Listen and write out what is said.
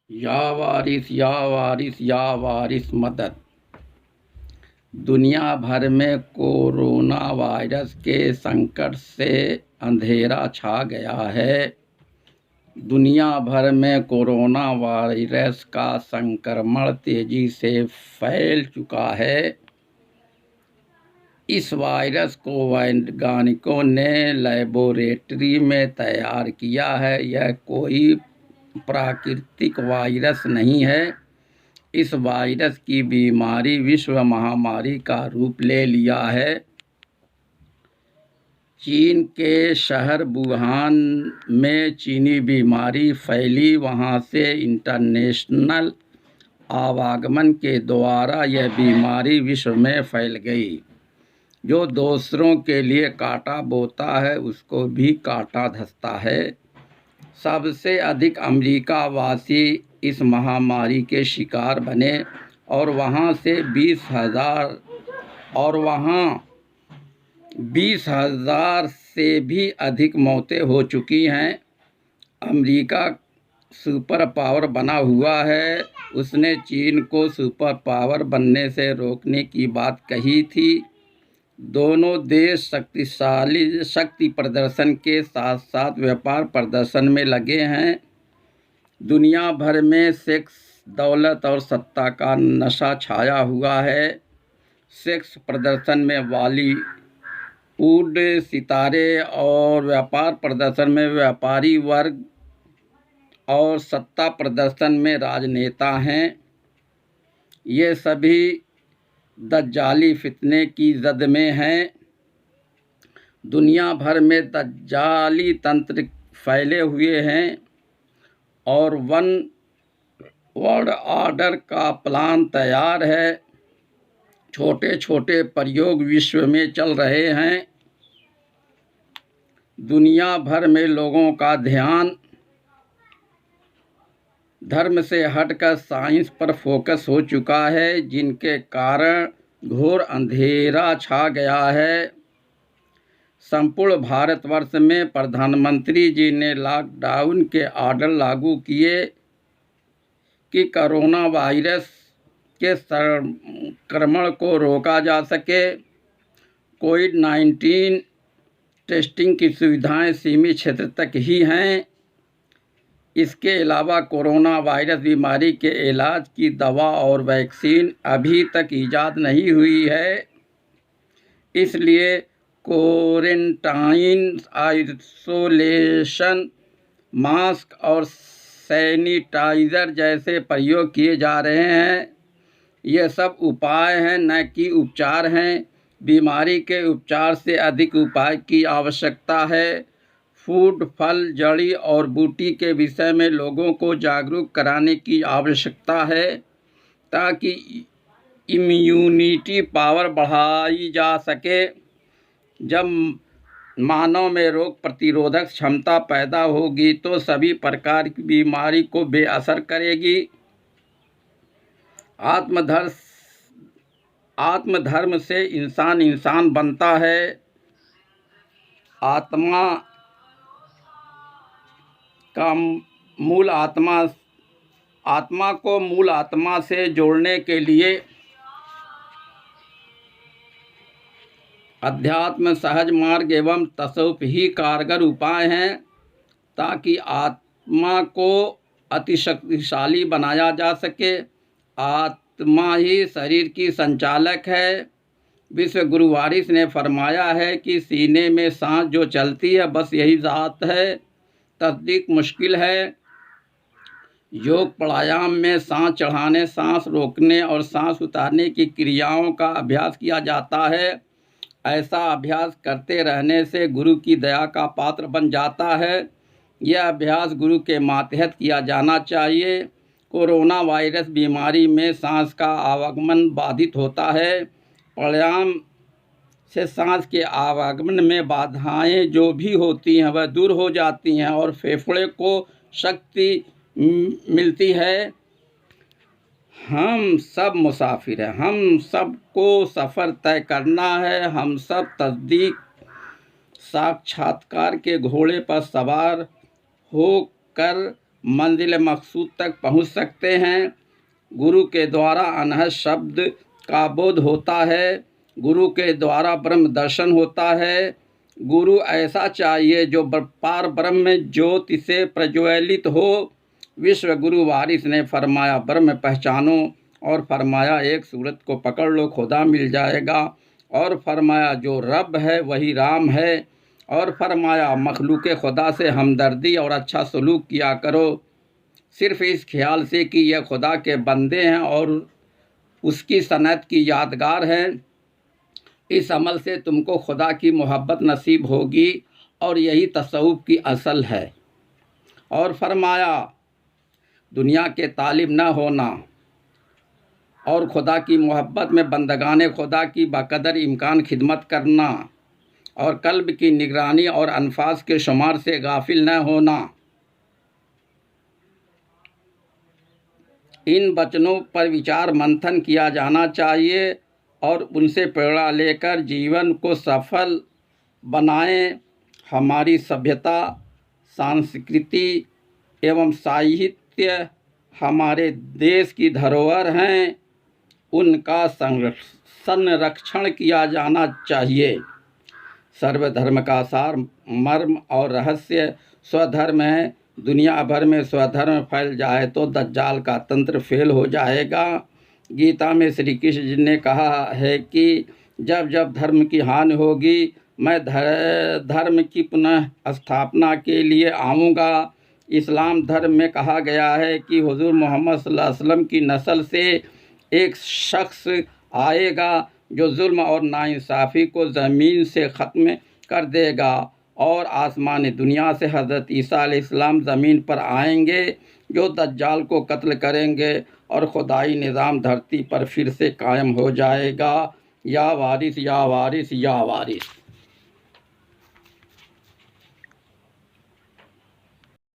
या वारिस मदद। दुनिया भर में कोरोना वायरस के संकट से अंधेरा छा गया है। दुनिया भर में कोरोना वायरस का संक्रमण तेजी से फैल चुका है। इस वायरस को वैज्ञानिकों ने लेबोरेटरी में तैयार किया है। यह कोई प्राकृतिक वायरस नहीं है। इस वायरस की बीमारी विश्व महामारी का रूप ले लिया है। चीन के शहर वुहान में चीनी बीमारी फैली। वहां से इंटरनेशनल आवागमन के द्वारा यह बीमारी विश्व में फैल गई। जो दूसरों के लिए कांटा बोता है उसको भी कांटा धंसता है। सबसे अधिक अमेरिका वासी इस महामारी के शिकार बने और वहाँ 20,000 से भी अधिक मौतें हो चुकी हैं। अमेरिका सुपर पावर बना हुआ है। उसने चीन को सुपर पावर बनने से रोकने की बात कही थी। दोनों देश शक्ति प्रदर्शन के साथ साथ व्यापार प्रदर्शन में लगे हैं। दुनिया भर में सेक्स, दौलत और सत्ता का नशा छाया हुआ है। सेक्स प्रदर्शन में बॉलीवुड सितारे और व्यापार प्रदर्शन में व्यापारी वर्ग और सत्ता प्रदर्शन में राजनेता हैं। ये सभी दज्जाली फितने की जद में हैं। दुनिया भर में दज्जाली तंत्र फैले हुए हैं और वन वर्ल्ड ऑर्डर का प्लान तैयार है। छोटे छोटे प्रयोग विश्व में चल रहे हैं। दुनिया भर में लोगों का ध्यान धर्म से हटकर साइंस पर फोकस हो चुका है, जिनके कारण घोर अंधेरा छा गया है। संपूर्ण भारतवर्ष में प्रधानमंत्री जी ने लॉकडाउन के ऑर्डर लागू किए कि कोरोना वायरस के संक्रमण को रोका जा सके। कोविड-19 टेस्टिंग की सुविधाएं सीमित क्षेत्र तक ही हैं। इसके अलावा कोरोना वायरस बीमारी के इलाज की दवा और वैक्सीन अभी तक ईजाद नहीं हुई है। इसलिए क्वारंटाइन, आइसोलेशन, मास्क और सैनिटाइज़र जैसे प्रयोग किए जा रहे हैं। ये सब उपाय हैं, न कि उपचार हैं। बीमारी के उपचार से अधिक उपाय की आवश्यकता है। फूड, फल, जड़ी और बूटी के विषय में लोगों को जागरूक कराने की आवश्यकता है ताकि इम्यूनिटी पावर बढ़ाई जा सके। जब मानव में रोग प्रतिरोधक क्षमता पैदा होगी तो सभी प्रकार की बीमारी को बेअसर करेगी। आत्मधर्म से इंसान बनता है। आत्मा को मूल आत्मा से जोड़ने के लिए अध्यात्म, सहज मार्ग एवं तसव्वुफ ही कारगर उपाय हैं ताकि आत्मा को अतिशक्तिशाली बनाया जा सके। आत्मा ही शरीर की संचालक है। विश्व गुरु वारिस ने फरमाया है कि सीने में सांस जो चलती है बस यही ज़ात है। तस्दीक मुश्किल है। योग प्राणायाम में सांस चढ़ाने, सांस रोकने और सांस उतारने की क्रियाओं का अभ्यास किया जाता है। ऐसा अभ्यास करते रहने से गुरु की दया का पात्र बन जाता है। यह अभ्यास गुरु के मातहत किया जाना चाहिए। कोरोना वायरस बीमारी में सांस का आवागमन बाधित होता है। प्राणायाम से सांस के आवागमन में बाधाएं जो भी होती हैं वह दूर हो जाती हैं और फेफड़े को शक्ति मिलती है। हम सब मुसाफिर हैं। हम सबको सफ़र तय करना है। हम सब तस्दीक साक्षात्कार के घोड़े पर सवार होकर मंजिल मकसूद तक पहुंच सकते हैं। गुरु के द्वारा अनहद शब्द का बोध होता है, गुरु के द्वारा ब्रह्म दर्शन होता है। गुरु ऐसा चाहिए जो पार ब्रह्म ज्योति से प्रज्वलित हो। विश्व गुरु वारिस ने फरमाया ब्रह्म पहचानो, और फरमाया एक सूरत को पकड़ लो खुदा मिल जाएगा, और फरमाया जो रब है वही राम है, और फरमाया मखलूक खुदा से हमदर्दी और अच्छा सलूक किया करो, सिर्फ़ इस ख्याल से कि यह खुदा के बंदे हैं और उसकी सनत की यादगार हैं। इस अमल से तुमको खुदा की मोहब्बत नसीब होगी, और यही तसव्वुफ़ की असल है। और फरमाया दुनिया के तालिब न होना और खुदा की मोहब्बत में बंदगाने खुदा की बकदर इम्कान खिदमत करना, और कल्ब की निगरानी और अनफास के शुमार से गाफिल न होना। इन वचनों पर विचार मंथन किया जाना चाहिए और उनसे प्रेरणा लेकर जीवन को सफल बनाएं। हमारी सभ्यता, संस्कृति एवं साहित्य हमारे देश की धरोहर हैं, उनका संरक्षण किया जाना चाहिए। सर्वधर्म का सार, मर्म और रहस्य स्वधर्म है। दुनिया भर में स्वधर्म फैल जाए तो दज्जाल का तंत्र फेल हो जाएगा। गीता में श्री कृष्ण जी ने कहा है कि जब जब धर्म की हानि होगी मैं धर्म की पुनः स्थापना के लिए आऊँगा। इस्लाम धर्म में कहा गया है कि हुजूर मोहम्मद सल्लल्लाहु अलैहि वसल्लम की नस्ल से एक शख्स आएगा जो जुल्म और नाइंसाफ़ी को ज़मीन से ख़त्म कर देगा, और आसमानी दुनिया से हज़रत ईसा अलैहिस्सलाम ज़मीन पर आएंगे जो दज्जाल को कत्ल करेंगे, और खुदाई निज़ाम धरती पर फिर से कायम हो जाएगा। या वारिस या वारिस या वारिस।